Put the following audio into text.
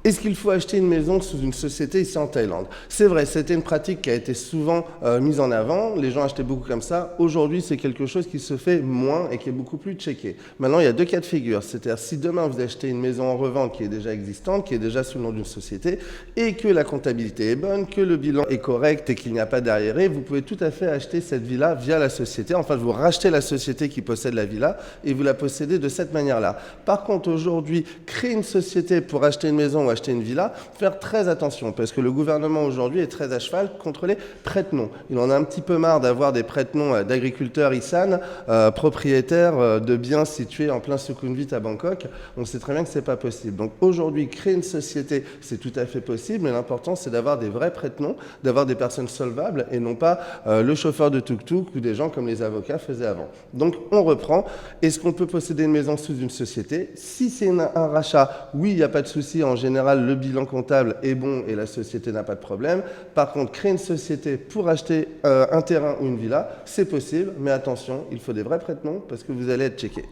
Est-ce qu'il faut acheter une maison sous une société ici en Thaïlande? C'est vrai, c'était une pratique qui a été souvent mise en avant. Les gens achetaient beaucoup comme ça. Aujourd'hui, c'est quelque chose qui se fait moins et qui est beaucoup plus checké. Maintenant, il y a deux cas de figure. C'est-à-dire, si demain vous achetez une maison en revente qui est déjà existante, qui est déjà sous le nom d'une société, et que la comptabilité est bonne, que le bilan est correct et qu'il n'y a pas d'arriéré, vous pouvez tout à fait acheter cette villa via la société. Enfin, vous rachetez la société qui possède la villa et vous la possédez de cette manière-là. Par contre, aujourd'hui, créer une société pour acheter une maison ou acheter une villa, faire très attention, parce que le gouvernement aujourd'hui est très à cheval contre les prête-noms. Il en a un petit peu marre d'avoir des prête-noms d'agriculteurs Issan, propriétaires de biens situés en plein Sukhumvit à Bangkok. On sait très bien que c'est pas possible. Donc aujourd'hui, créer une société, c'est tout à fait possible, mais l'important c'est d'avoir des vrais prête-noms, d'avoir des personnes solvables et non pas le chauffeur de tuk-tuk ou des gens comme les avocats faisaient avant. Donc on reprend. Est-ce qu'on peut posséder une maison sous une société? Si c'est un rachat, oui, il n'y a pas de souci. En général, le bilan comptable est bon et la société n'a pas de problème. Par contre, créer une société pour acheter un terrain ou une villa, c'est possible, mais attention, il faut des vrais prête-noms parce que vous allez être checké.